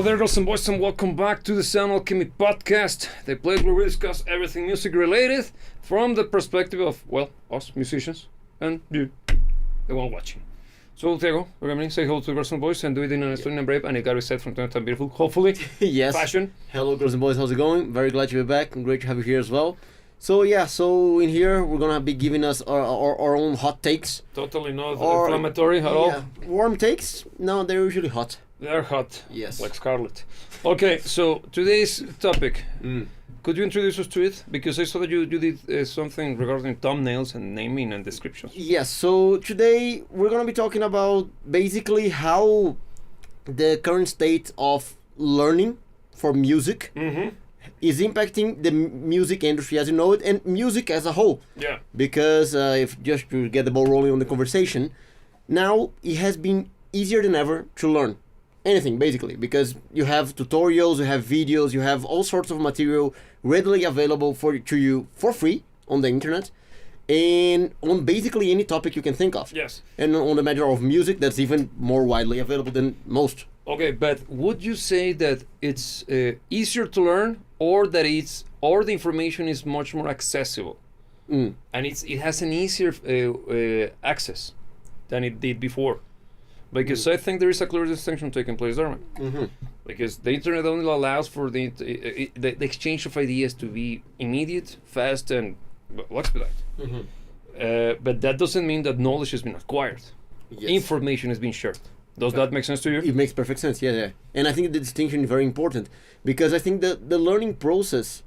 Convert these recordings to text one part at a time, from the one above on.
Hello there, girls and boys, and welcome back to the Sound Alchemy podcast, the place where we discuss everything music related from the perspective of, well, us musicians and you, the one watching. So, Diego, remember, say hello to the girls and boys and do it in an Estonian brave, and it got to be said from time to time beautiful, hopefully. Yes. Fashion. Hello, girls and boys, how's it going? Very glad to be back and great to have you here as well. So, in here we're gonna be giving us our own hot takes. Totally not inflammatory at all. Warm takes? No, they're usually hot. They're hot. Yes. Like Scarlet. Okay, so today's topic. Could you introduce us to it? Because I saw that you did something regarding thumbnails and naming and descriptions. Yes, so today we're going to be talking about basically how the current state of learning for music is impacting the music industry as you know it and music as a whole. Yeah. Because if just to get the ball rolling on the conversation, now it has been easier than ever to learn anything basically, because you have tutorials, you have videos, you have all sorts of material readily available to you for free on the internet and on basically any topic you can think of. Yes. And on the matter of music, that's even more widely available than most. Okay, but would you say that it's easier to learn, or that the information is much more accessible, and it has an easier access than it did before? Because I think there is a clear distinction taking place there. Because the internet only allows for the exchange of ideas to be immediate, fast, and expedite. But that doesn't mean that knowledge has been acquired. Yes. Information has been shared. Does that make sense to you? It makes perfect sense, yeah. And I think the distinction is very important, because I think that the learning process,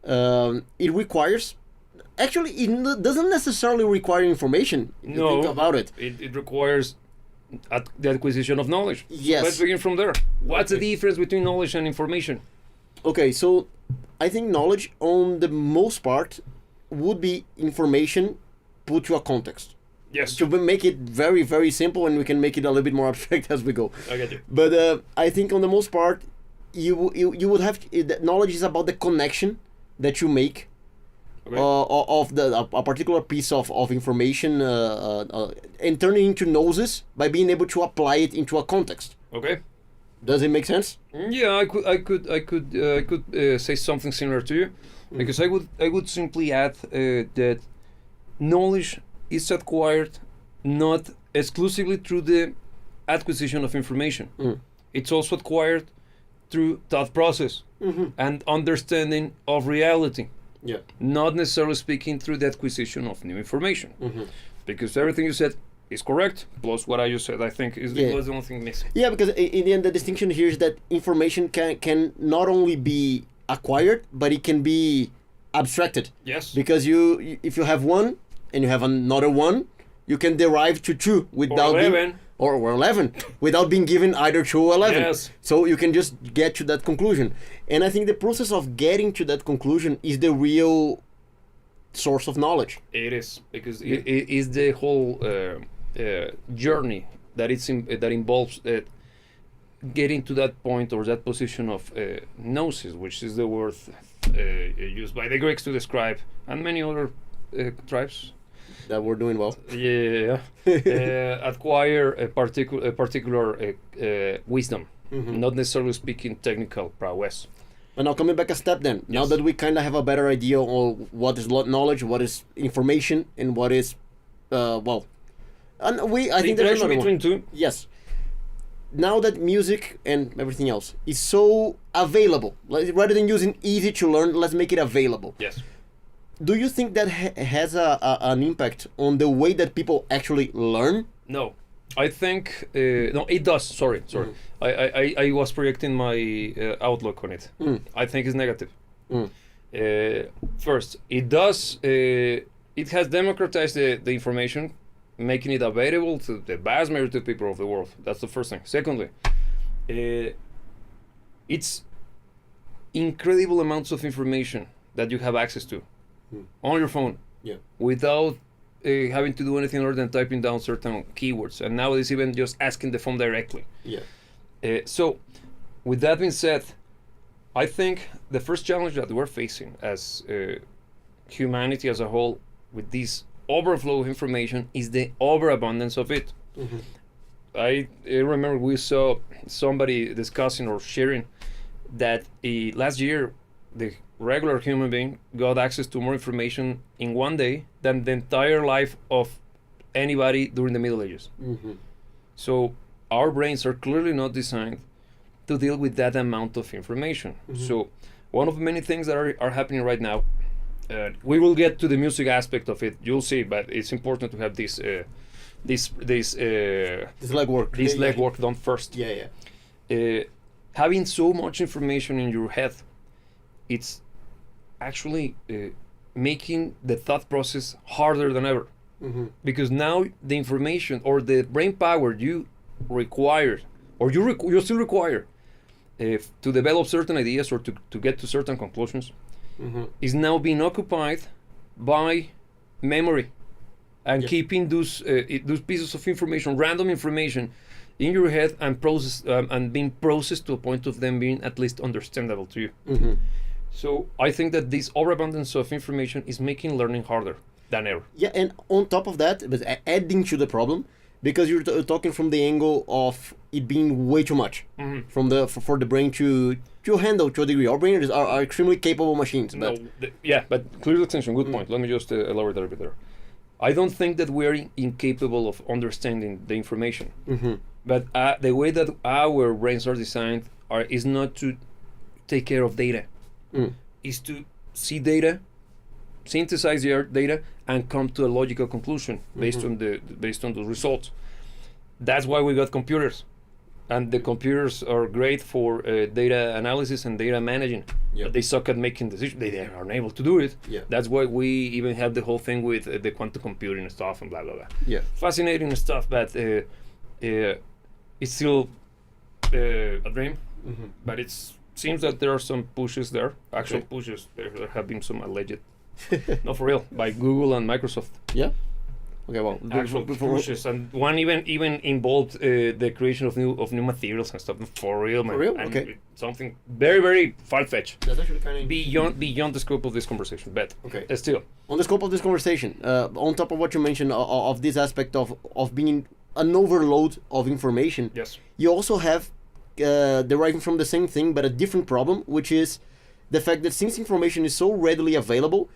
it requires, actually it doesn't necessarily require information, if you think about it. It requires the acquisition of knowledge. Yes. Let's begin from there. What's the difference between knowledge and information? Okay, so I think knowledge on the most part would be information put to a context. Yes. To make it very, very simple, and we can make it a little bit more abstract as we go. I get you. But I think on the most part, you would have knowledge is about the connection that you make. Okay. Of a particular piece of information and turning into gnosis by being able to apply it into a context. Okay. Does it make sense? Yeah, I could say something similar to you, because I would simply add that knowledge is acquired not exclusively through the acquisition of information. It's also acquired through thought process and understanding of reality. Yeah. Not necessarily speaking through the acquisition of new information. Because everything you said is correct, plus what I just said, I think, was the only thing missing. Yeah, because in the end, the distinction here is that information can not only be acquired, but it can be abstracted. Yes. Because if you have one and you have another one, you can derive to two without or 11 without being given either 2 or 11. Yes. So you can just get to that conclusion. And I think the process of getting to that conclusion is the real source of knowledge. It is, because it is the whole journey that involves getting to that point or that position of gnosis, which is the word used by the Greeks to describe, and many other tribes. That we're doing well. Yeah. Acquire a particular wisdom, not necessarily speaking technical prowess. But now coming back a step then, now that we kind of have a better idea on what is knowledge, what is information, and what is, I think there's another between one. two. Yes. Now that music and everything else is so available, rather than using easy to learn, let's make it available. Yes. Do you think that has an impact on the way that people actually learn? No, I think no, it does. Sorry. I was projecting my outlook on it. I think it's negative. First, it does. It has democratized the information, making it available to the vast majority of people of the world. That's the first thing. Secondly, it's incredible amounts of information that you have access to on your phone, without having to do anything other than typing down certain keywords, and nowadays even just asking the phone directly. So with that being said, I think the first challenge that we're facing as humanity as a whole with this overflow of information is the overabundance of it. I remember we saw somebody discussing or sharing that last year the regular human being got access to more information in one day than the entire life of anybody during the Middle Ages. So our brains are clearly not designed to deal with that amount of information. So one of many things that are happening right now, we will get to the music aspect of it, you'll see, but it's important to have this legwork done first. Having so much information in your head, it's actually making the thought process harder than ever. Because now the information or the brain power you require, or you still require to develop certain ideas or to get to certain conclusions, is now being occupied by memory and keeping those pieces of information, random information, in your head and being processed to a point of them being at least understandable to you. So I think that this overabundance of information is making learning harder than ever. Yeah, and on top of that, but adding to the problem, because you're talking from the angle of it being way too much for the brain to handle to a degree. Our brains are extremely capable machines. But but clear attention, good point. Let me just elaborate a bit there. I don't think that we are incapable of understanding the information, but the way that our brains are designed is not to take care of data, is to see data, synthesize the data, and come to a logical conclusion based on the results. That's why we got computers, and the computers are great for data analysis and data managing. But they suck at making decisions. They are unable to do it. That's why we even have the whole thing with the quantum computing and stuff and blah blah blah. Fascinating stuff, but it's still a dream. But it seems that there are some pushes there, actual pushes. There have been some alleged, not for real, by Google and Microsoft. Okay, well, actual pushes, and one even involved the creation of new materials and stuff. For real, man. For real? And okay. Something very, very far-fetched. That's actually kind of beyond the scope of this conversation. But still, on the scope of this conversation, on top of what you mentioned of this aspect of being an overload of information, you also have deriving from the same thing but a different problem, which is the fact that since information is so readily available,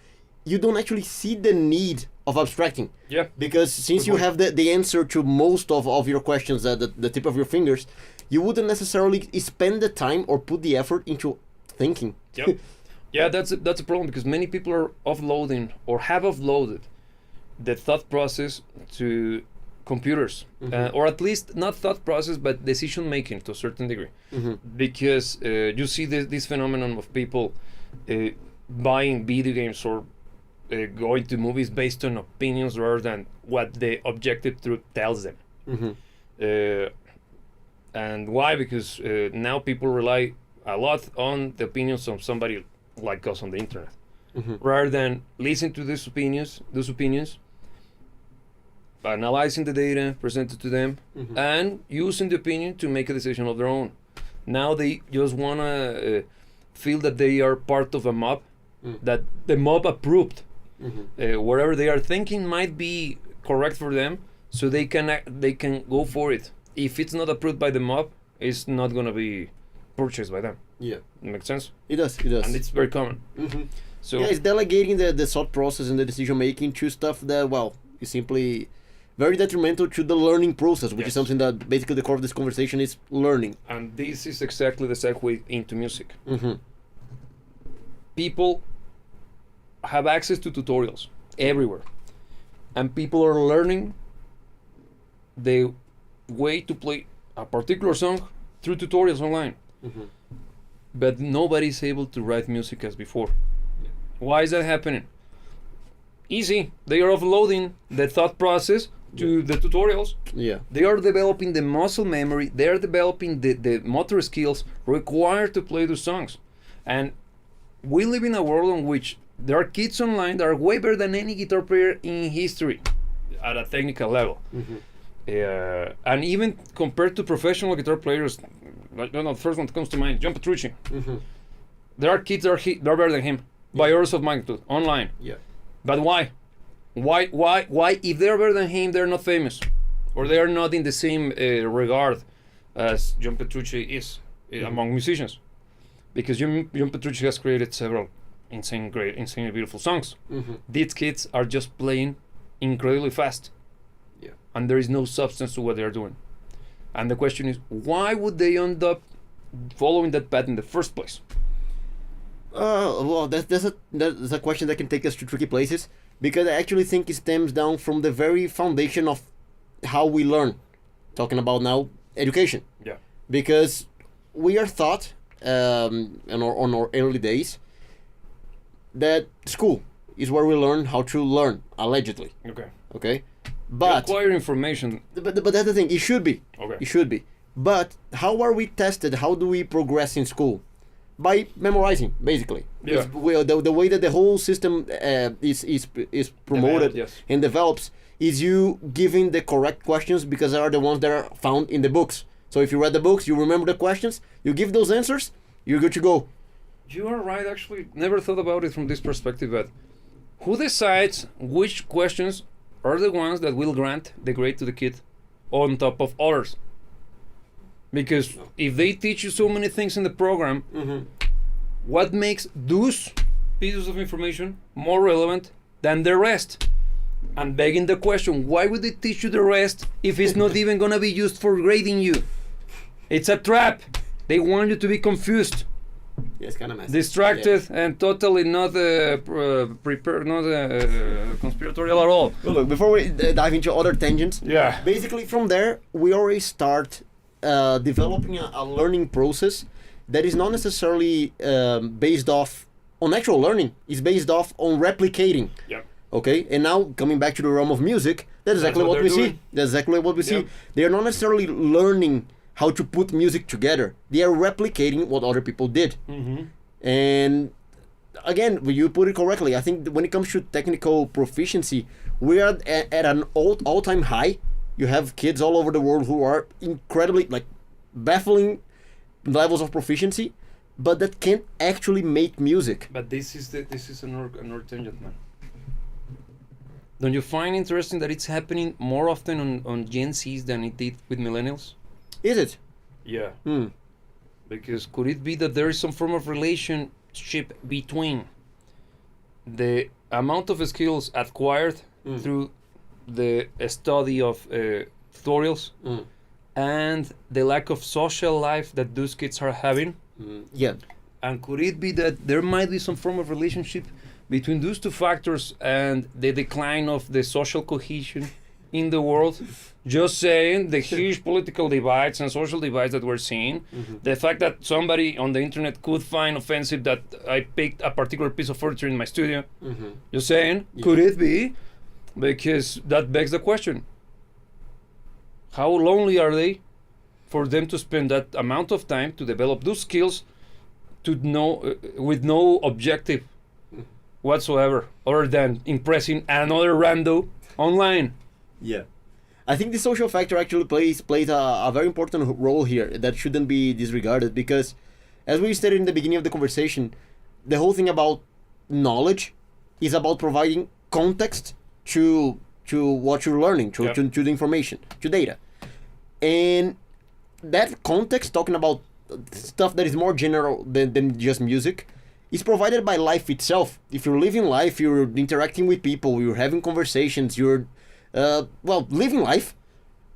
you don't actually see the need of abstracting. Because since you have the answer to most of your questions at the tip of your fingers, you wouldn't necessarily spend the time or put the effort into thinking. That's a problem, because many people are offloading or have offloaded the thought process to computers, or at least not thought process but decision making to a certain degree, because you see this phenomenon of people buying video games or going to movies based on opinions rather than what the objective truth tells them. And why? Because now people rely a lot on the opinions of somebody like us on the internet, rather than listen to those opinions, analyzing the data presented to them, and using the opinion to make a decision of their own. Now they just want to feel that they are part of a mob, that the mob approved. Whatever they are thinking might be correct for them, so they can go for it. If it's not approved by the mob, it's not going to be purchased by them. Makes sense? It does. And it's very common. So it's delegating the thought process and the decision making to stuff that, well, is simply very detrimental to the learning process, which is something that basically the core of this conversation is learning. And this is exactly the segue into music. People have access to tutorials everywhere, and people are learning the way to play a particular song through tutorials online. But nobody's able to write music as before. Why is that happening? Easy. They are offloading the thought process to the tutorials. They are developing the muscle memory. They are developing the motor skills required to play those songs. And we live in a world in which there are kids online that are way better than any guitar player in history at a technical level. And even compared to professional guitar players, like, the first one that comes to mind, John Petrucci. There are kids that are better than him by orders of magnitude online. But why? Why? If they're better than him, they're not famous. or they are not in the same regard as John Petrucci is among musicians, because John Petrucci has created several insanely beautiful songs. These kids are just playing incredibly fast, and there is no substance to what they are doing. And the question is, why would they end up following that path in the first place? Well, that's a question that can take us to tricky places, because I actually think it stems down from the very foundation of how we learn. Talking about now education. Yeah. Because we are taught on our early days that school is where we learn how to learn, allegedly. Okay. But acquire information. But that's the thing. It should be. Okay. It should be. But how are we tested? How do we progress in school? By memorizing, basically. Yeah. The way that the whole system is promoted and develops is you giving the correct questions, because they are the ones that are found in the books. So if you read the books, you remember the questions, you give those answers, you're good to go. You are right, actually. Never thought about it from this perspective, but who decides which questions are the ones that will grant the grade to the kid on top of others? Because if they teach you so many things in the program, what makes those pieces of information more relevant than the rest? And begging the question, why would they teach you the rest if it's not even going to be used for grading you? It's a trap. They want you to be confused, it's kind of messy, distracted, and totally not prepared, not conspiratorial at all. Well, look, before we dive into other tangents, basically from there we already start developing a learning process that is not necessarily based off on actual learning. It's based off on replicating. Okay, and now coming back to the realm of music, that's exactly what we see. That's exactly what we see. They are not necessarily learning how to put music together. They are replicating what other people did. And again, you put it correctly. I think when it comes to technical proficiency, we are at an all-time high. You have kids all over the world who are incredibly, baffling levels of proficiency, but that can't actually make music. But this is another tangent, man. Don't you find interesting that it's happening more often on Gen Zs than it did with millennials? Is it? Yeah. Because could it be that there is some form of relationship between the amount of skills acquired through the study of tutorials and the lack of social life that those kids are having? Yeah. And could it be that there might be some form of relationship between those two factors and the decline of the social cohesion in the world? Just saying, the huge political divides and social divides that we're seeing, the fact that somebody on the internet could find offensive that I picked a particular piece of furniture in my studio. Just saying, could it be? Because that begs the question, how lonely are they for them to spend that amount of time to develop those skills to know with no objective whatsoever other than impressing another rando online? Yeah. I think the social factor actually plays a very important role here that shouldn't be disregarded, because as we stated in the beginning of the conversation, the whole thing about knowledge is about providing context to what you're learning, to the information, to data. And that context, talking about stuff that is more general than just music, is provided by life itself. If you're living life, you're interacting with people, you're having conversations, you're living life,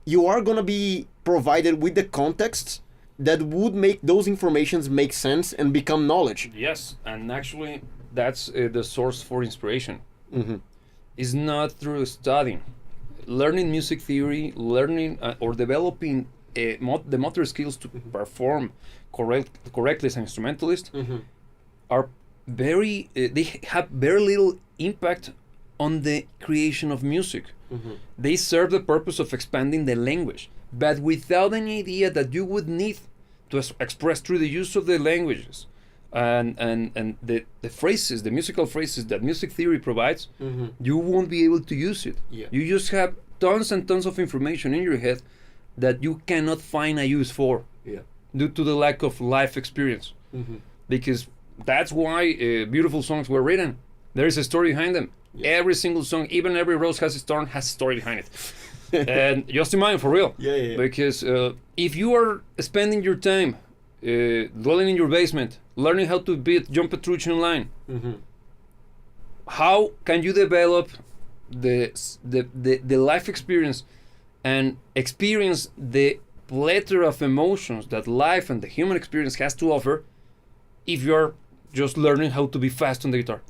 you are going to be provided with the contexts that would make those informations make sense and become knowledge. Yes, and actually that's the source for inspiration. It's not through studying. Learning music theory, learning or developing the motor skills to perform correctly as an instrumentalist are they have very little impact on the creation of music. They serve the purpose of expanding the language, but without any idea that you would need to express through the use of the languages and the phrases, the musical phrases that music theory provides, you won't be able to use it. You just have tons and tons of information in your head that you cannot find a use for due to the lack of life experience. Because that's why beautiful songs were written. There is a story behind them. Every single song, even every rose has a thorn, has a story behind it. And just in mind, for real. Yeah. Because if you are spending your time dwelling in your basement, learning how to beat jump through online, how can you develop the life experience and experience the plethora of emotions that life and the human experience has to offer if you're just learning how to be fast on the guitar?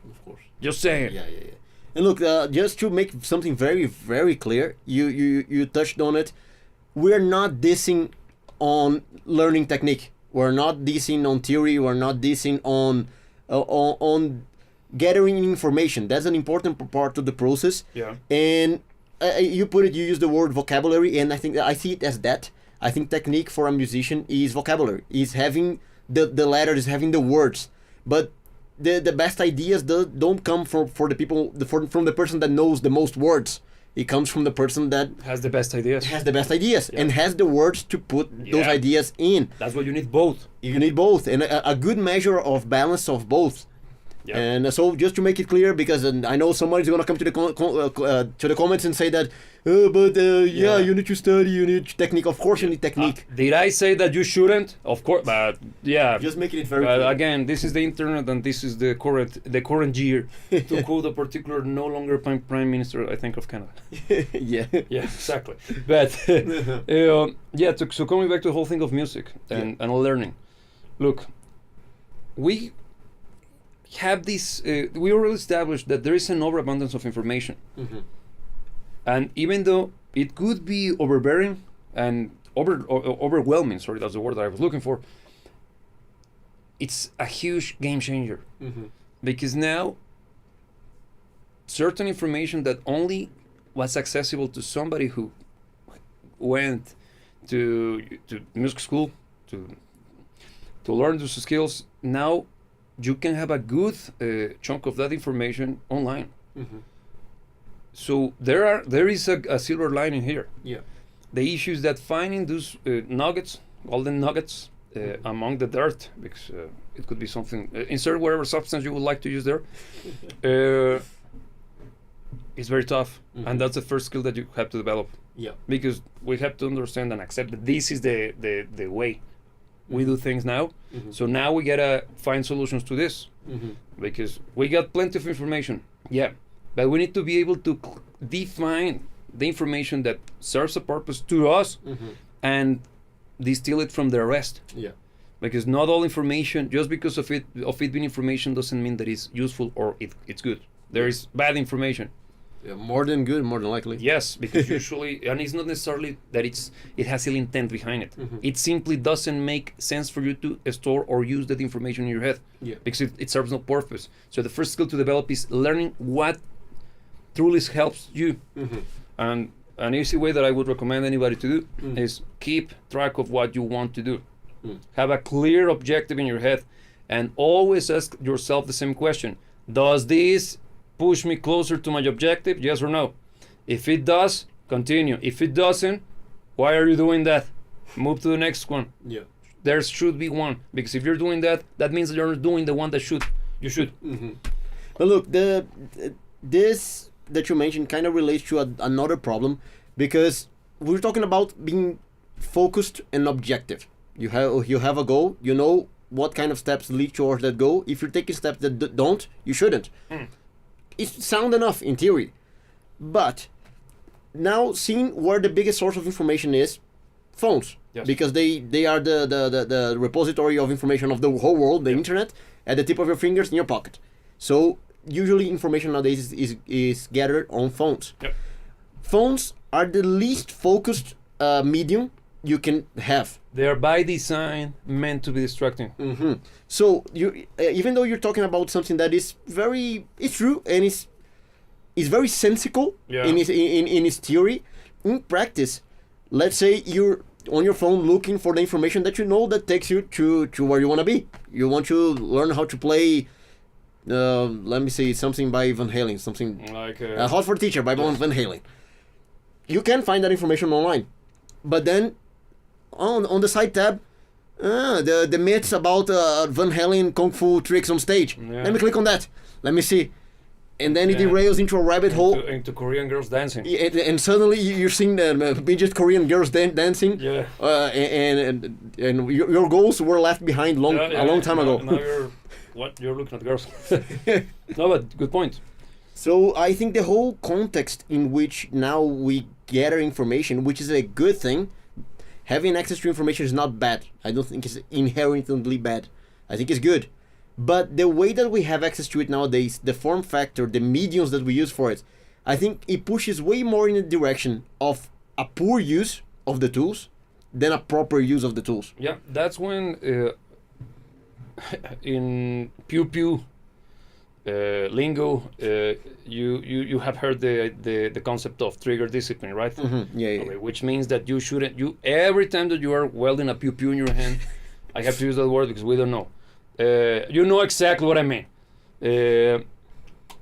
Of course. Just saying. Yeah. And look, just to make something very, very clear, you touched on it. We're not dissing on learning technique. We're not dissing on theory. We're not dissing on gathering information. That's an important part of the process. Yeah. And you use the word vocabulary, and I see it as that. I think technique for a musician is vocabulary. Is having the letters, having the words, but the best ideas don't come from the people from the person that knows the most words. It comes from the person that has the best ideas. Yeah. And has the words to put those ideas in. That's what you need, both. You need both, and a good measure of balance of both. Yeah. And so just to make it clear, because I know somebody's gonna come to the comments and say that, you need to study, you need technique. Of course, you need technique. Did I say that you shouldn't? Of course, but yeah. Just making it very clear. Again, this is the internet, and this is the current year. To quote a particular no longer prime minister, I think, of Canada. Yeah, exactly. But so coming back to the whole thing of music and learning. Look, we have this. We already established that there is an overabundance of information, and even though it could be overbearing and overwhelming, sorry, that's the word that I was looking for, it's a huge game changer, because now certain information that only was accessible to somebody who went to music school to learn those skills, now you can have a good chunk of that information online. So there is a silver lining here. Yeah. The issue is that finding those nuggets, golden nuggets, among the dirt, because it could be something, insert whatever substance you would like to use there, is very tough. And that's the first skill that you have to develop. Yeah. Because we have to understand and accept that this is the way we do things now. So now we gotta find solutions to this, because we got plenty of information, but we need to be able to define the information that serves a purpose to us and distill it from the rest. Because not all information, just because of it being information, doesn't mean that it's useful or it's good. There is bad information. More than good, more than likely. Yes, because usually, and it's not necessarily that it has ill intent behind it. It simply doesn't make sense for you to store or use that information in your head, because it serves no purpose. So the first skill to develop is learning what truly helps you. And an easy way that I would recommend anybody to do is keep track of what you want to do. Have a clear objective in your head, and always ask yourself the same question: does this push me closer to my objective? Yes or no? If it does, continue. If it doesn't, why are you doing that? Move to the next one. There should be one, because if you're doing that, that means that you're doing the one that you should. But look, this that you mentioned kind of relates to another problem, because we're talking about being focused and objective. You have a goal. You know what kind of steps lead towards that goal. If you're taking steps that don't, you shouldn't. It's sound enough in theory, but now seeing where the biggest source of information is, phones, because they are the repository of information of the whole world, the internet, at the tip of your fingers in your pocket. So usually information nowadays is gathered on phones. Phones are the least focused medium you can have. They are by design meant to be distracting. So you, even though you're talking about something that is it's true and is very sensical in its theory, in practice, let's say you're on your phone looking for the information that you know that takes you to where you want to be. You want to learn how to play, let me say something by Van Halen, something like Hot for Teacher by Van Halen. You can find that information online, but then on the side tab, the myths about Van Halen kung fu tricks on stage. Let me click on that. Let me see. and then it derails into a rabbit hole. Into Korean girls dancing. And suddenly you're seeing midget Korean girls dancing. Yeah. And your goals were left behind a long time ago. Now you're looking at girls. No, but good point. So I think the whole context in which now we gather information, which is a good thing, having access to information is not bad. I don't think it's inherently bad. I think it's good. But the way that we have access to it nowadays, the form factor, the mediums that we use for it, I think it pushes way more in the direction of a poor use of the tools than a proper use of the tools. Yeah, that's when in pew pew lingo, you have heard the concept of trigger discipline, right? Mm-hmm. Yeah. Okay, which means that you shouldn't, every time that you are welding a pew pew in your hand, I have to use that word because we don't know. You know exactly what I mean.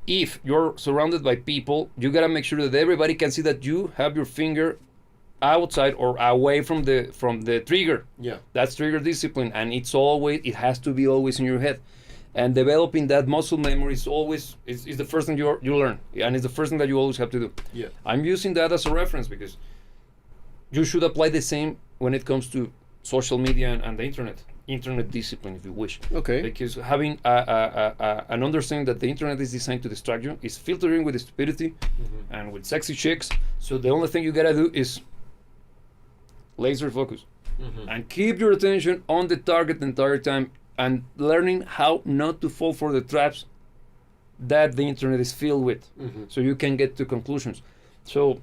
If you're surrounded by people, you gotta make sure that everybody can see that you have your finger outside or away from the trigger. Yeah. That's trigger discipline, and it has to be always in your head. And developing that muscle memory is always is the first thing you learn, and it's the first thing that you always have to do. Yeah. I'm using that as a reference because you should apply the same when it comes to social media and the internet discipline, if you wish. Okay. Because having an understanding that the internet is designed to distract you, is filtering with stupidity and with sexy chicks. So the only thing you gotta do is laser focus and keep your attention on the target the entire time, and learning how not to fall for the traps that the internet is filled with, so you can get to conclusions. So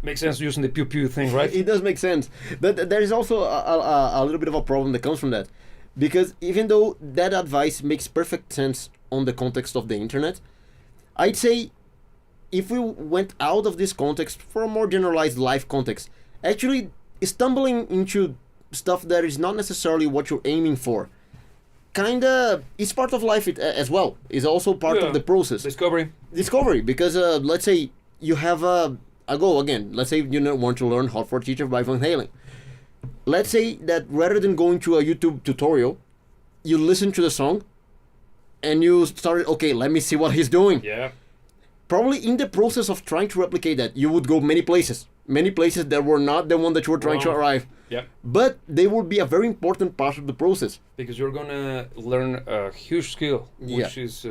makes sense using the pew pew thing, right? It does make sense, but there is also a little bit of a problem that comes from that, because even though that advice makes perfect sense on the context of the internet, I'd say if we went out of this context for a more generalized life context, actually stumbling into stuff that is not necessarily what you're aiming for, kinda is part of life as well. Is also part of the process. Discovery, because let's say you have a goal again. Let's say you want to learn Hot for Teacher by Van Halen. Let's say that rather than going to a YouTube tutorial, you listen to the song and you started, okay, let me see what he's doing. Yeah. Probably in the process of trying to replicate that, you would go many places that were not the one that you were trying to arrive. Yeah. But they would be a very important part of the process. Because you're gonna learn a huge skill, which is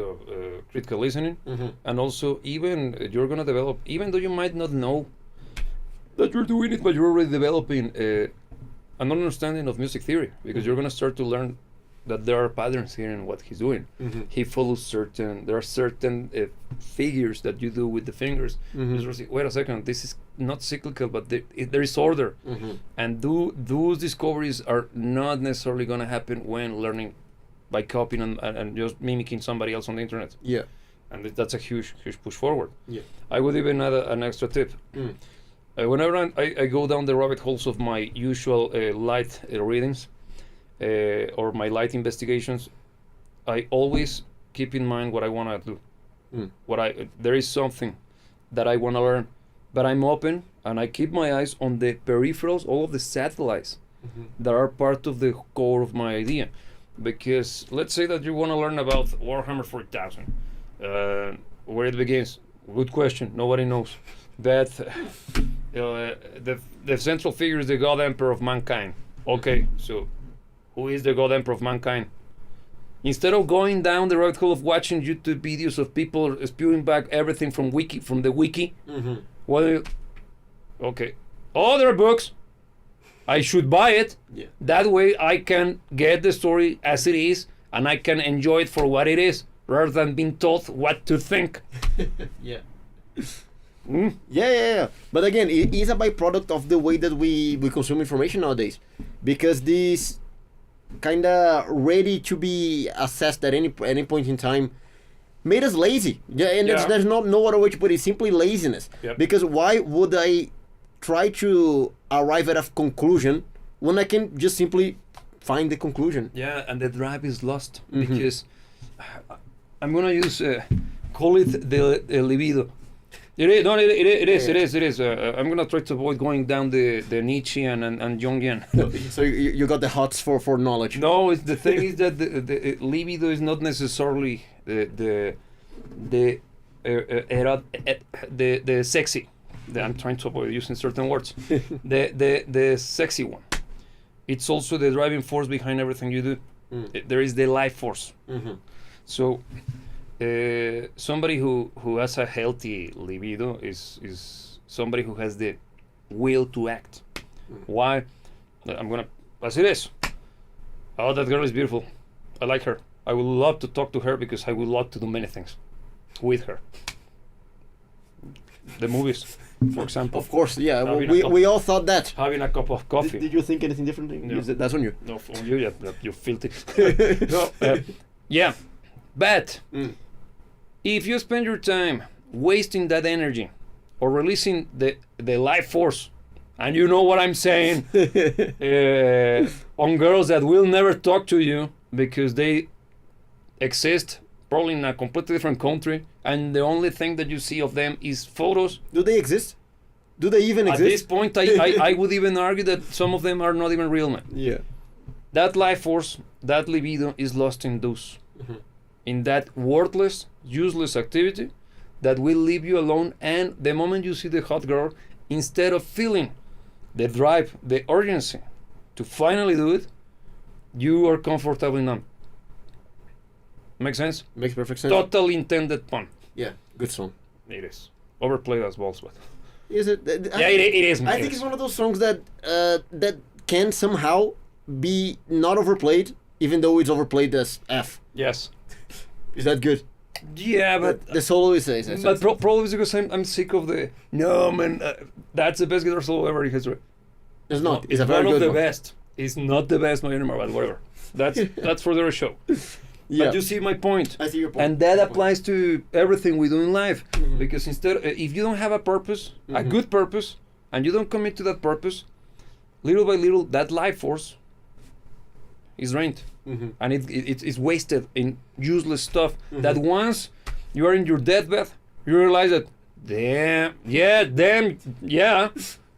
critical listening, and also even you're gonna develop, even though you might not know that you're doing it, but you're already developing an understanding of music theory, because you're gonna start to learn that there are patterns here in what he's doing. He follows there are certain figures that you do with the fingers. Wait a second, this is not cyclical, but there is order. And those discoveries are not necessarily going to happen when learning by copying and just mimicking somebody else on the internet. Yeah. And that's a huge push forward. Yeah. I would even add an extra tip. Whenever I go down the rabbit holes of my usual light readings, or my light investigations, I always keep in mind what I want to do. There is something that I want to learn, but I'm open and I keep my eyes on the peripherals, all of the satellites that are part of the core of my idea. Because let's say that you want to learn about Warhammer 40,000, where it begins. Good question. Nobody knows. But the central figure is the God Emperor of mankind. Okay, so who is the God Emperor of mankind? Instead of going down the rabbit hole of watching YouTube videos of people spewing back everything from the wiki, okay, other books, I should buy it. Yeah. That way I can get the story as it is, and I can enjoy it for what it is, rather than being told what to think. Yeah. Yeah. But again, it is a byproduct of the way that we consume information nowadays, because this kind of ready to be assessed at any point in time made us lazy. There's no other way to put it. It's simply laziness. Yep. Because why would I try to arrive at a conclusion when I can just simply find the conclusion? Yeah, and the drive is lost, because I'm gonna use call it the libido. It is. I'm gonna try to avoid going down the Nietzschean and Jungian. So you got the hots for knowledge. No, the thing is that the libido is not necessarily the the sexy. I'm trying to avoid using certain words. the sexy one. It's also the driving force behind everything you do. There is the life force. So somebody who has a healthy libido is somebody who has the will to act. Why? I'm gonna as it is. Oh, that girl is beautiful. I like her. I would love to talk to her because I would love to do many things with her. The movies, for example. Of course, yeah. We all thought that. Having a cup of coffee. Did you think anything differently? No. That's on you. No, on you, yeah, you filthy. No, yeah, but if you spend your time wasting that energy or releasing the life force, and you know what I'm saying, on girls that will never talk to you because they exist probably in a completely different country, and the only thing that you see of them is photos. Do they exist? Do they even exist? At this point, I would even argue that some of them are not even real men. Yeah. That life force, that libido is lost in those. In that worthless, useless activity that will leave you alone, and the moment you see the hot girl, instead of feeling the drive, the urgency to finally do it, you are comfortably numb. Makes sense? Makes perfect sense. Total intended pun. Yeah, good song. It is. Overplayed as balls, but... Is it? Yeah, it is. I think it's one of those songs that that can somehow be not overplayed, even though it's overplayed as F. Yes. Is that good? Yeah, but... The solo is... But probably because I'm sick of the... No, man, that's the best guitar solo ever in history. It's not. It's a very one good of the one. best. It's not the best anymore, but whatever. That's for their show. Yeah. But you see my point. I see your point. And that applies to everything we do in life. Because instead, if you don't have a purpose, a good purpose, and you don't commit to that purpose, little by little, that life force is drained. And it's wasted in useless stuff that once you are in your deathbed, you realize that,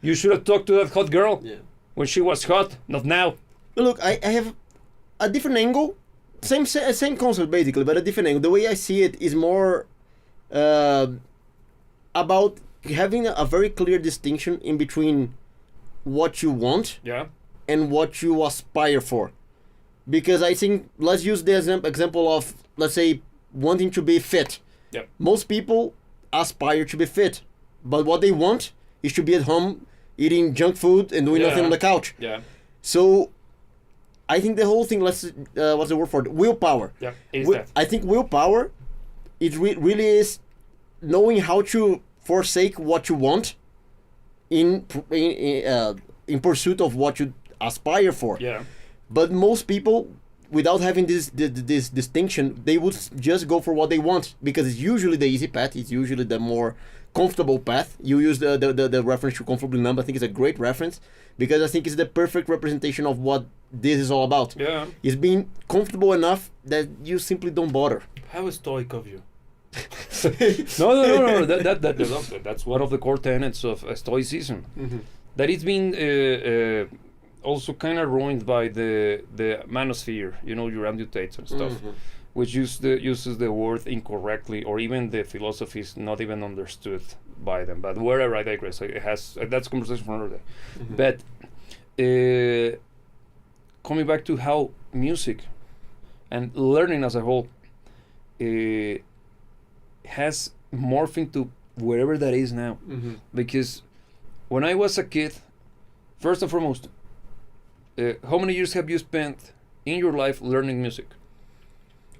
you should have talked to that hot girl when she was hot, not now. Look, I have a different angle. Same concept basically, but a different angle. The way I see it is more about having a very clear distinction in between what you want and what you aspire for. Because I think, let's use the example of, let's say, wanting to be fit. Most people aspire to be fit, but what they want is to be at home eating junk food and doing nothing on the couch. So I think the whole thing, what's the word for it? Willpower. I think willpower, it really is knowing how to forsake what you want in pursuit of what you aspire for. But most people, without having this distinction, they would just go for what they want, because it's usually the easy path. It's usually the more comfortable path. You use the reference to comfortably numb. I think it's a great reference, because I think it's the perfect representation of what this is all about. It's being comfortable enough that you simply don't bother. How stoic of you. No. That's one of the core tenets of stoicism. That it's been also kind of ruined by the manosphere, your ambutates and stuff, which uses the word incorrectly, or even the philosophy is not even understood by them. But wherever, I digress. That's a conversation for another day. But coming back to how music and learning as a whole has morphed into wherever that is now. Because when I was a kid, first and foremost, how many years have you spent in your life learning music?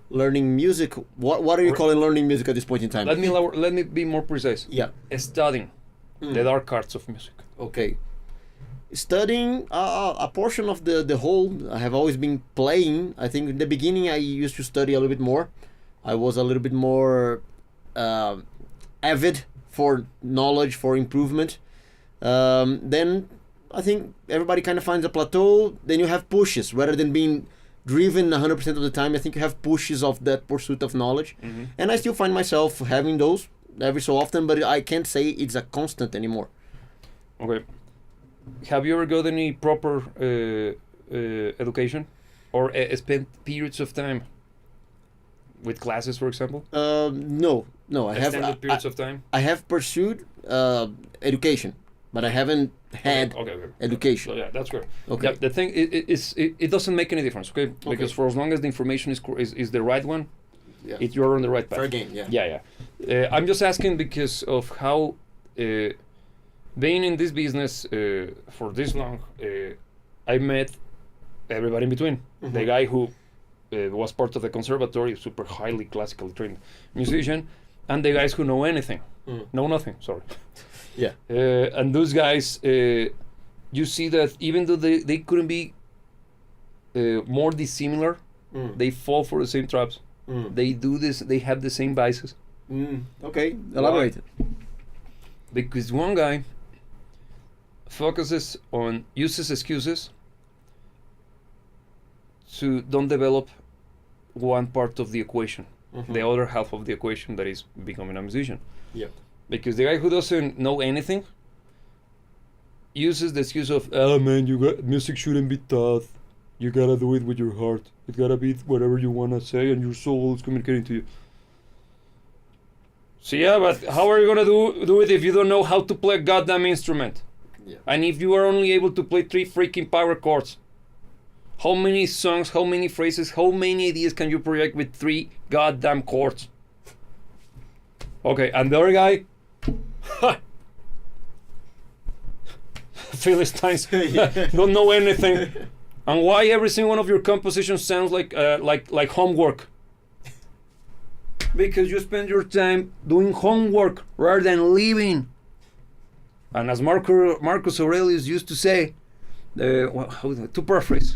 Learning music? What are you calling learning music at this point in time? Let me be more precise. Studying the dark arts of music. Okay. Studying a portion of the whole. I have always been playing. I think in the beginning I used to study a little bit more. I was a little bit more avid for knowledge, for improvement. Then I think everybody kind of finds a plateau. Then you have pushes. Rather than being driven 100% of the time, I think you have pushes of that pursuit of knowledge. And I still find myself having those every so often, but I can't say it's a constant anymore. Okay. Have you ever got any proper education? Or spent periods of time with classes, for example? No. I have. Extended periods of time? I have pursued education, but I haven't had Okay. education. So yeah, that's good. Okay. Yeah, the thing it doesn't make any difference, okay? Because for as long as the information is the right one, you're on the right path. Fair game, yeah. Yeah. I'm just asking because of how being in this business for this long, I met everybody in between. Mm-hmm. The guy who was part of the conservatory, super highly classically trained musician, and the guys who know anything, know nothing. Sorry. Yeah. And those guys, you see that even though they couldn't be more dissimilar, they fall for the same traps. They do this. They have the same vices. Okay, elaborate. Because one guy uses excuses to don't develop one part of the equation, the other half of the equation that is becoming a musician. Yeah. Because the guy who doesn't know anything uses the excuse of, "Oh man, music shouldn't be taught. You gotta do it with your heart. It gotta be whatever you wanna say, and your soul is communicating to you." So yeah, but how are you gonna do it if you don't know how to play a goddamn instrument? Yeah. And if you are only able to play 3 freaking power chords, how many songs, how many phrases, how many ideas can you project with 3 goddamn chords? Okay, and the other guy, Philistines, don't know anything. And why every single one of your compositions sounds like homework? Because you spend your time doing homework rather than living. And as Marcus Aurelius used to say, to paraphrase,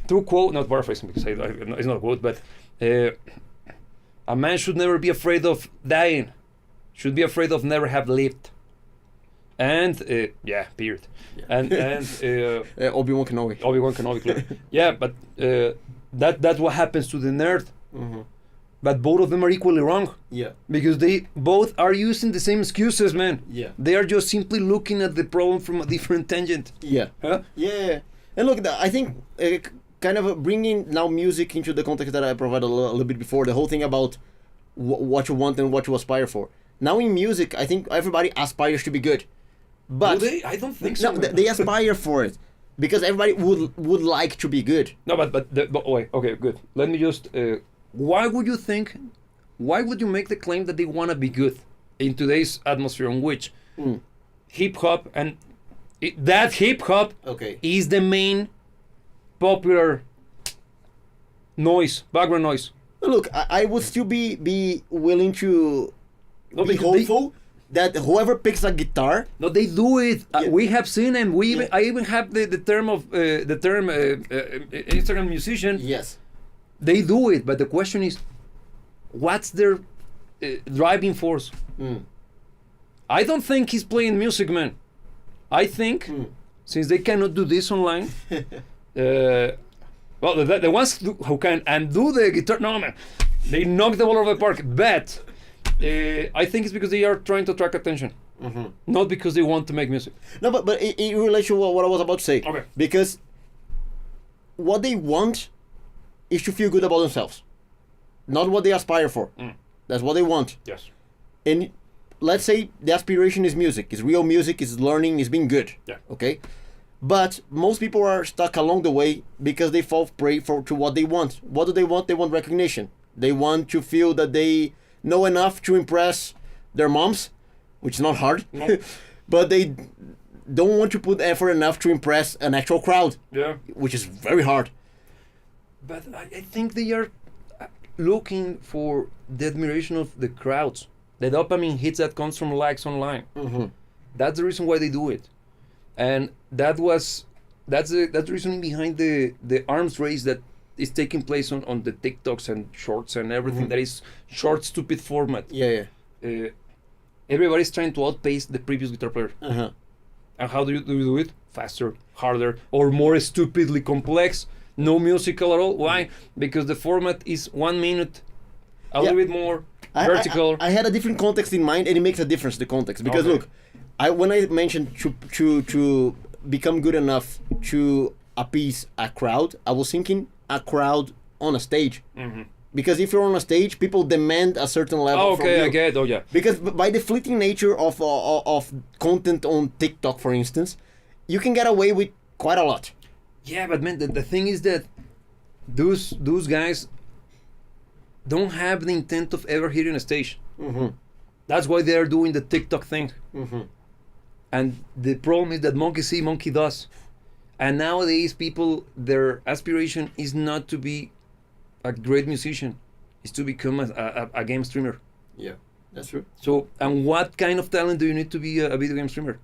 to quote, not paraphrasing because it's not a quote, but a man should never be afraid of dying, should be afraid of never have lived. And period. Yeah. And Obi-Wan Kenobi. Obi-Wan Kenobi, clearly. Yeah, but that's what happens to the nerd. Mm-hmm. But both of them are equally wrong. Yeah. Because they both are using the same excuses, man. Yeah. They are just simply looking at the problem from a different tangent. Yeah. Huh? Yeah. And look, I think kind of bringing now music into the context that I provided a little bit before, the whole thing about what you want and what you aspire for. Now in music, I think everybody aspires to be good. But do they? I don't think so. No, they aspire for it because everybody would like to be good. No, but wait. Okay, good. Let me just. Why would you make the claim that they want to be good in today's atmosphere in which hip hop and that hip hop is the main popular noise, background noise? Look, I would still be willing to be hopeful that whoever picks a guitar. No, they do it. Yeah. We have seen them. I even have the term Instagram musician. Yes. They do it, but the question is, what's their driving force? I don't think he's playing music, man. I think since they cannot do this online, well, the ones who can and do the guitar, no man, they knock the ball out of the park. But I think it's because they are trying to attract attention, not because they want to make music. No, but in relation to what I was about to say, Okay. Because what they want is to feel good about themselves, not what they aspire for. That's what they want. Yes. And let's say the aspiration is music, is real music, is learning, is being good. Yeah. Okay. But most people are stuck along the way because they fall prey to what they want. What do they want? They want recognition. They want to feel that they know enough to impress their moms, which is not hard. No. But they don't want to put effort enough to impress an actual crowd. Yeah. Which is very hard. But I think they are looking for the admiration of the crowds. The dopamine hits that comes from likes online. That's the reason why they do it. And that's the reasoning behind the arms race that is taking place on the TikToks and shorts and everything that is short, stupid format. Yeah. Everybody's trying to outpace the previous guitar player. And how do you do it? Faster, harder, or more stupidly complex. No musical at all. Why? Because the format is 1 minute, a little bit more vertical. I had a different context in mind, and it makes a difference, the context. Because look, when I mentioned to become good enough to appease a crowd, I was thinking a crowd on a stage. Because if you're on a stage, people demand a certain level Oh, from okay, you. I get it. Oh, yeah. Because by the fleeting nature of content on TikTok, for instance, you can get away with quite a lot. Yeah, but man, the thing is that those guys don't have the intent of ever hitting a stage. Mm-hmm. That's why they are doing the TikTok thing. Mm-hmm. And the problem is that monkey see, monkey does. And nowadays, people, their aspiration is not to be a great musician, is to become a game streamer. Yeah, that's true. So, and what kind of talent do you need to be a video game streamer?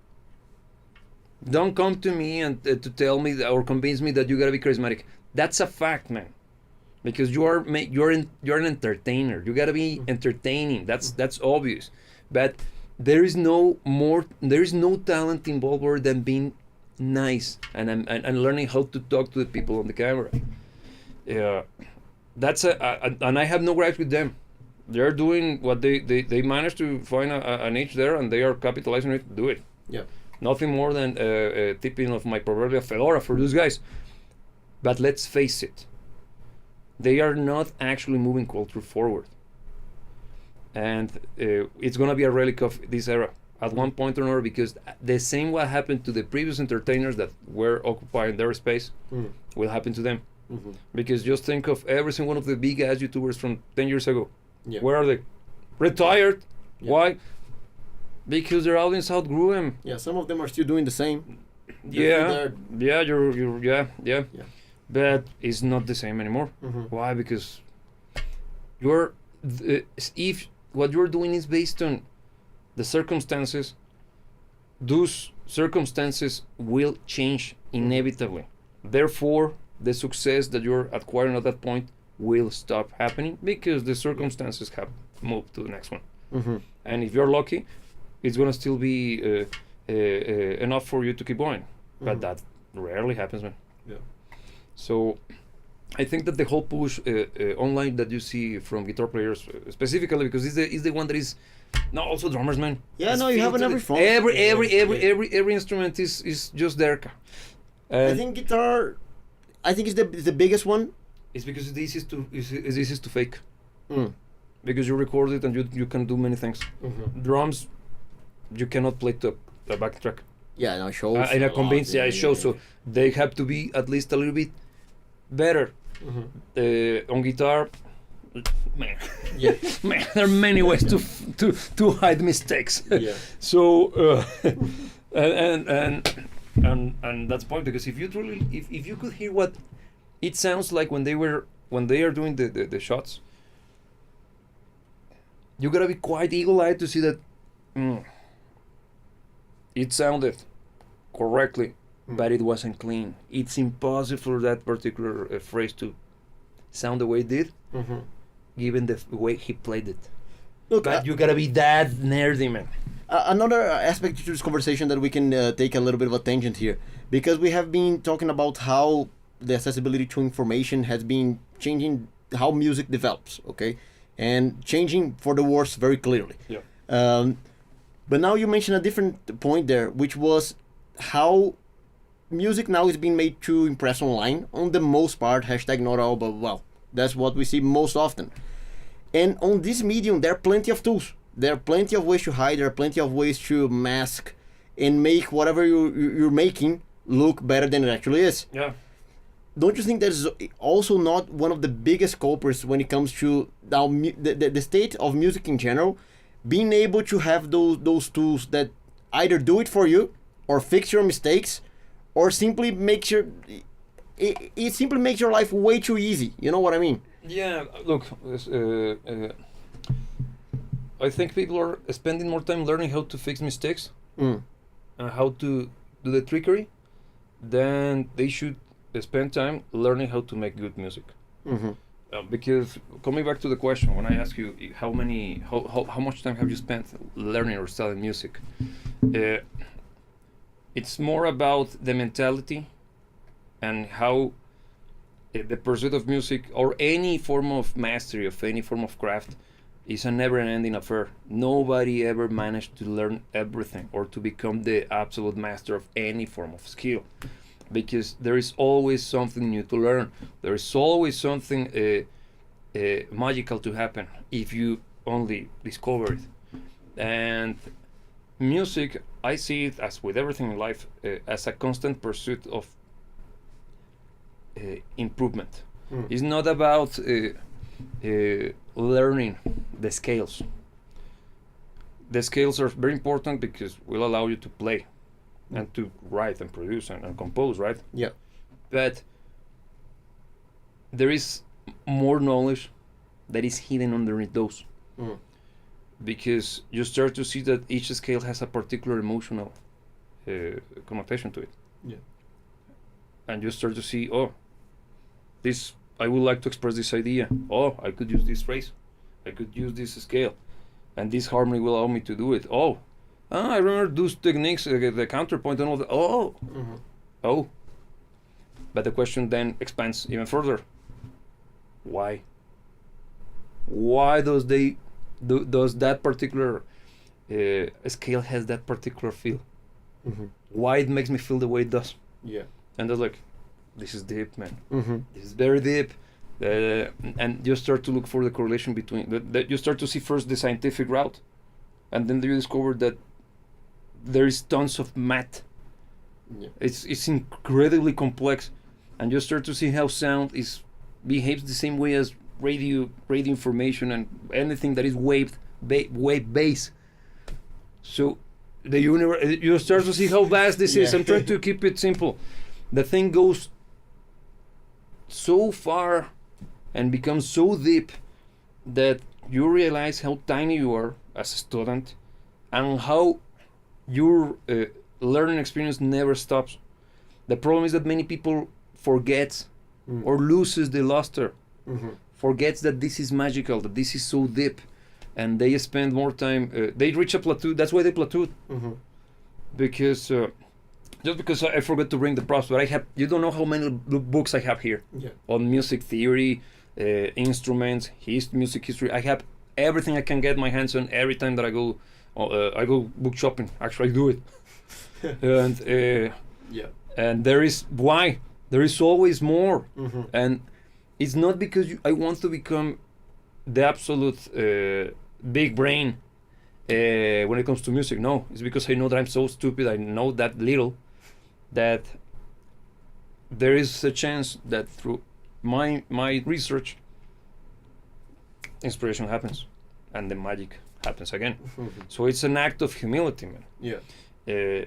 Don't come to me and to tell me or convince me that you gotta be charismatic. That's a fact, man. Because you're an entertainer. You gotta be entertaining. That's obvious. But there is no talent involved more than being nice and learning how to talk to the people on the camera. Yeah, that's and I have no gripes with them. They're doing what they managed to find a niche there, and they are capitalizing it to do it. Yeah. Nothing more than tipping of my proverbial fedora for those guys. But let's face it, they are not actually moving culture forward. And it's going to be a relic of this era at one point or another, because the same what happened to the previous entertainers that were occupying their space will happen to them. Mm-hmm. Because just think of every single one of the big ass YouTubers from 10 years ago. Yeah. Where are they? Retired. Yeah. Why? Because their audience outgrew them. Yeah, some of them are still doing the same. Yeah, yeah, yeah. Yeah. But it's not the same anymore. Mm-hmm. Why? Because if what you're doing is based on the circumstances, those circumstances will change inevitably. Therefore, the success that you're acquiring at that point will stop happening because the circumstances have moved to the next one. Mm-hmm. And if you're lucky, it's gonna still be enough for you to keep going. But that rarely happens, man. Yeah. So I think that the whole push online that you see from guitar players, specifically because it's the one that is no also drummers, man. Yeah, It's no, you have on filtered. every phone. Every instrument is just there. I think guitar, is the biggest one. It's because it's easiest to fake. Mm. Because you record it and you can do many things. Mm-hmm. Drums, you cannot play the backtrack. Yeah, no, shows. In a convinced show, so they have to be at least a little bit better. Mm-hmm. On guitar, man, Yeah. man, there are many ways to hide mistakes. Yeah. So and that's the point, because if you truly if you could hear what it sounds like when they are doing the shots, you gotta be quite eagle-eyed to see that it sounded correctly, but it wasn't clean. It's impossible for that particular phrase to sound the way it did, given the way he played it. Look, But you gotta be that nerdy, man. another aspect to this conversation that we can take a little bit of a tangent here, because we have been talking about how the accessibility to information has been changing how music develops, okay, and changing for the worse very clearly. Yeah. But now you mentioned a different point there, which was how music now is being made to impress online, on the most part, hashtag not all, but well, that's what we see most often. And on this medium, there are plenty of tools. There are plenty of ways to hide, there are plenty of ways to mask and make whatever you're making look better than it actually is. Yeah. Don't you think that is also not one of the biggest culprits when it comes to now the state of music in general? Being able to have those tools that either do it for you or fix your mistakes, or simply makes it simply makes your life way too easy. You know what I mean? Yeah. Look, I think people are spending more time learning how to fix mistakes and how to do the trickery than they should spend time learning how to make good music. Mm-hmm. Because coming back to the question, when I ask you how much time have you spent learning or studying music, it's more about the mentality and how the pursuit of music or any form of mastery of any form of craft is a never-ending affair. Nobody ever managed to learn everything or to become the absolute master of any form of skill, because there is always something new to learn. There is always something magical to happen if you only discover it. And music, I see it as with everything in life, as a constant pursuit of improvement. It's not about learning the scales. The scales are very important because will allow you to play and to write and produce and compose, right? Yeah. But there is more knowledge that is hidden underneath those. Because you start to see that each scale has a particular emotional connotation to it. Yeah. And you start to see, oh, this, I would like to express this idea. Oh, I could use this phrase. I could use this scale. And this harmony will allow me to do it. Oh, I remember those techniques, the counterpoint and all that. Oh, oh. But the question then expands even further. Why? Why does that particular scale has that particular feel? Why it makes me feel the way it does? Yeah. And they're like, this is deep, man. This is very deep. And you start to look for the correlation between you start to see first the scientific route, and then you discover that there is tons of math. Yeah. It's incredibly complex, and you start to see how sound behaves the same way as radio information and anything that is wave based. So the universe, you start to see how vast this is. I'm trying to keep it simple. The thing goes so far and becomes so deep that you realize how tiny you are as a student and how your learning experience never stops. The problem is that many people forgets or loses the luster, forgets that this is magical, that this is so deep, and they spend more time, they reach a plateau. That's why they plateaued. Because just because I forgot to bring the props, but you don't know how many books I have here on music theory, instruments, music history. I have everything I can get my hands on every time that I go book shopping. Actually, I do it. And there is always more. And it's not because I want to become the absolute big brain when it comes to music. No, it's because I know that I'm so stupid. I know that little, that there is a chance that through my research, inspiration happens, and the magic happens again. So it's an act of humility, man. Yeah.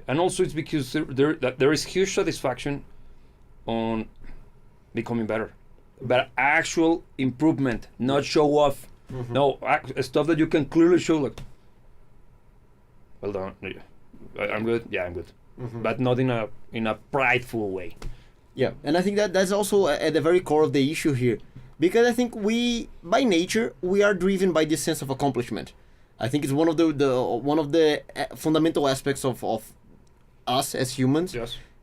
And also it's because there is huge satisfaction on becoming better, but actual improvement, not show off. No, stuff that you can clearly show, like, well done, I'm good. Yeah, I'm good. But not in a prideful way. Yeah, and I think that's also at the very core of the issue here, because I think we, by nature, we are driven by this sense of accomplishment. I think it's one of the fundamental aspects of us as humans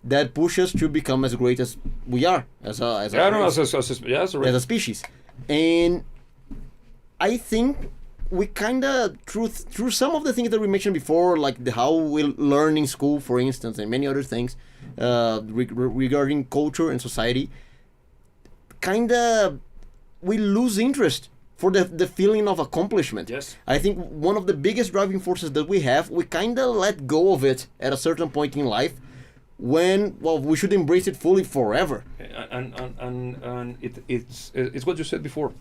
that push us to become as great as we are as a species. And I think we kind of through some of the things that we mentioned before, like how we learn in school, for instance, and many other things regarding culture and society, kind of we lose interest for the feeling of accomplishment. Yes. I think one of the biggest driving forces that we kind of let go of it at a certain point in life, when, well, we should embrace it fully forever. And it's what you said before.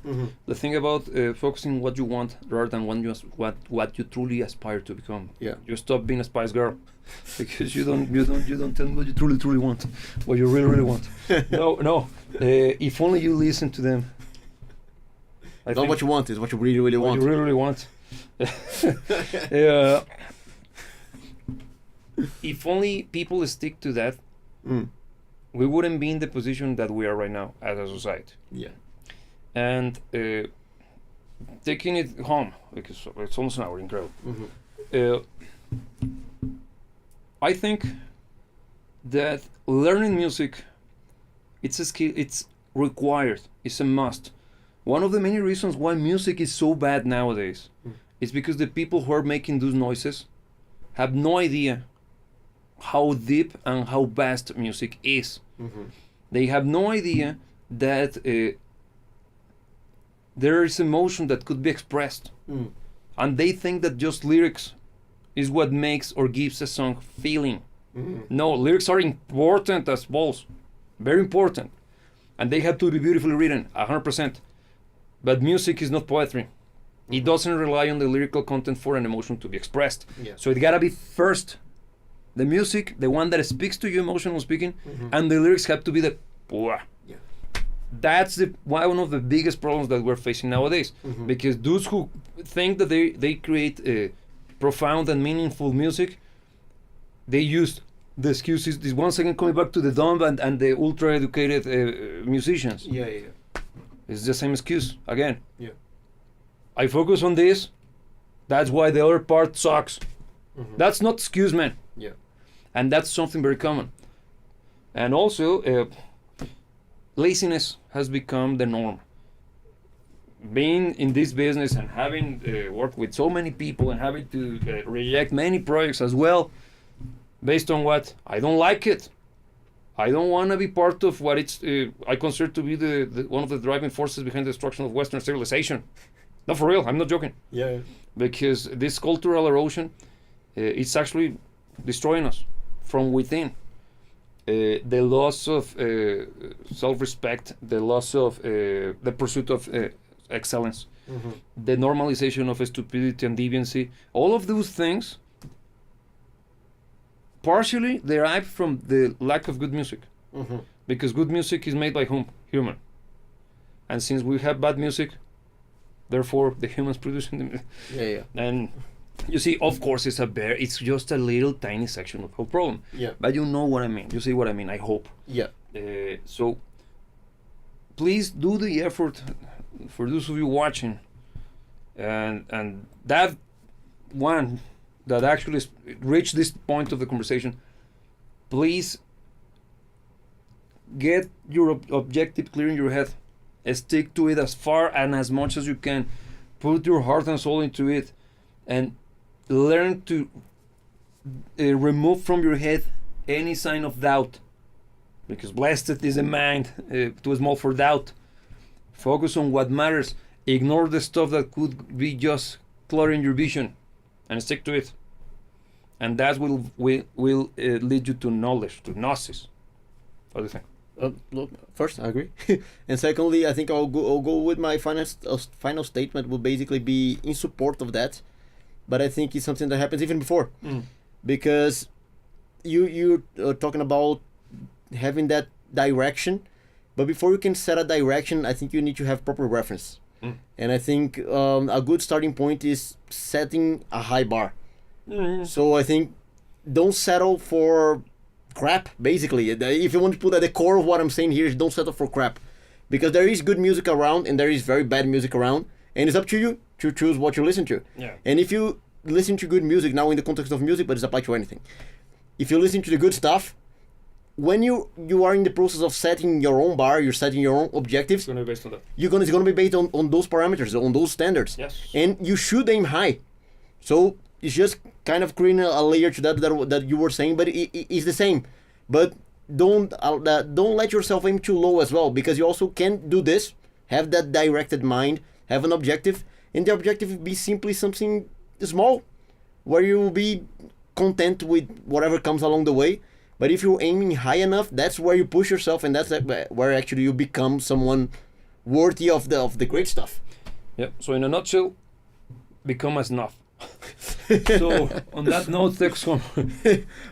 The thing about focusing what you want rather than what you truly aspire to become. Yeah. You stop being a Spice Girl because you don't tell what you truly want, what you really want. No. If only you listen to them. Not what you want, is what you really want. What you really want. If only people stick to that, we wouldn't be in the position that we are right now as a society. Yeah. And taking it home, because it's almost an hour, incredible. I think that learning music, it's a skill, it's required, it's a must. One of the many reasons why music is so bad nowadays is because the people who are making those noises have no idea how deep and how vast music is. They have no idea that there is emotion that could be expressed. And they think that just lyrics is what makes or gives a song feeling. No, lyrics are important as balls. Very important. And they have to be beautifully written, 100%. But music is not poetry. It doesn't rely on the lyrical content for an emotion to be expressed. Yeah. So it gotta be first the music, the one that speaks to you, emotional speaking, and the lyrics have to be the "Pua." Yeah. That's one of the biggest problems that we're facing nowadays. Because those who think that they create profound and meaningful music, they use the excuses. This once again coming back to the dumb and the ultra educated musicians. Yeah. It's the same excuse again. Yeah. I focus on this. That's why the other part sucks. That's not excuse, man. Yeah. And that's something very common. And also, laziness has become the norm. Being in this business and having worked with so many people and having to reject many projects as well, based on what? I don't like it. I don't want to be part of what I consider to be the one of the driving forces behind the destruction of Western civilization. No, for real, I'm not joking. Yeah. Because this cultural erosion, it's actually destroying us from within. The loss of self-respect, the loss of the pursuit of excellence, the normalization of stupidity and deviancy, all of those things partially derive from the lack of good music. Because good music is made by whom? Human. And since we have bad music, therefore the humans producing the music. Yeah. And you see, of course, it's just a little tiny section of the whole problem. Yeah. But you know what I mean. You see what I mean, I hope. Yeah. So please do the effort for those of you watching, and that one that actually reached this point of the conversation, please get your objective clear in your head. Stick to it as far and as much as you can. Put your heart and soul into it, and learn to remove from your head any sign of doubt, because blessed is a mind too small for doubt. Focus on what matters. Ignore the stuff that could be just cluttering your vision, and stick to it. And that will lead you to knowledge, to gnosis. What do you think? Look, first, I agree, and secondly, I think I'll go with my final statement. Will basically be in support of that, but I think it's something that happens even before, because you're talking about having that direction, but before you can set a direction, I think you need to have proper reference, and I think a good starting point is setting a high bar. So I think don't settle for crap, basically. If you want to put at the core of what I'm saying here, is don't settle for crap, because there is good music around and there is very bad music around, and it's up to you to choose what you listen to. Yeah. And if you listen to good music, now in the context of music, but it's applied to anything, if you listen to the good stuff, when you are in the process of setting your own bar, you're setting your own objectives, It's going to be based on that. it's gonna be based on those parameters, on those standards. Yes. And you should aim high. So it's just kind of creating a layer to that you were saying, but it's the same. But don't let yourself aim too low as well, because you also can do this, have that directed mind, have an objective, and the objective will be simply something small, where you will be content with whatever comes along the way. But if you're aiming high enough, that's where you push yourself, and that's where actually you become someone worthy of the great stuff. Yeah. So in a nutshell, become as enough. So on that note, let's go.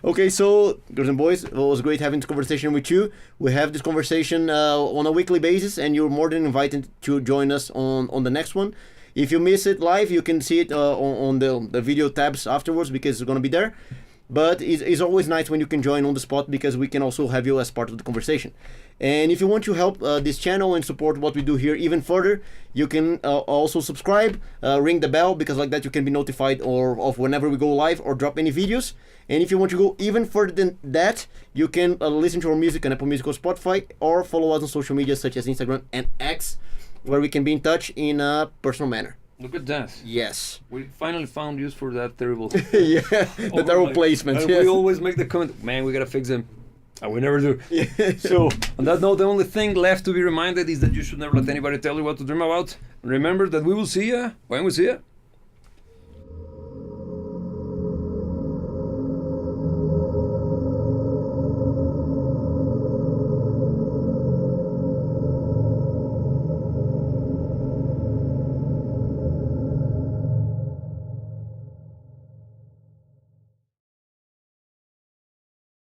Okay, so girls and boys, it was great having this conversation with you. We have this conversation on a weekly basis, and you're more than invited to join us on the next one. If you miss it live, you can see it on the video tabs afterwards, because it's going to be there. But it's always nice when you can join on the spot, because we can also have you as part of the conversation. And if you want to help this channel and support what we do here even further, you can also subscribe, ring the bell, because like that you can be notified of whenever we go live or drop any videos. And if you want to go even further than that, you can listen to our music on Apple Music or Spotify, or follow us on social media such as Instagram and X, where we can be in touch in a personal manner. Look at that. Yes. We finally found use for that terrible. Yeah, the terrible placement. And Yes. we always make the comment, man, we gotta fix them. And we never do. Yeah. So, on that note, the only thing left to be reminded is that you should never let anybody tell you what to dream about. Remember that we will see you when we see you.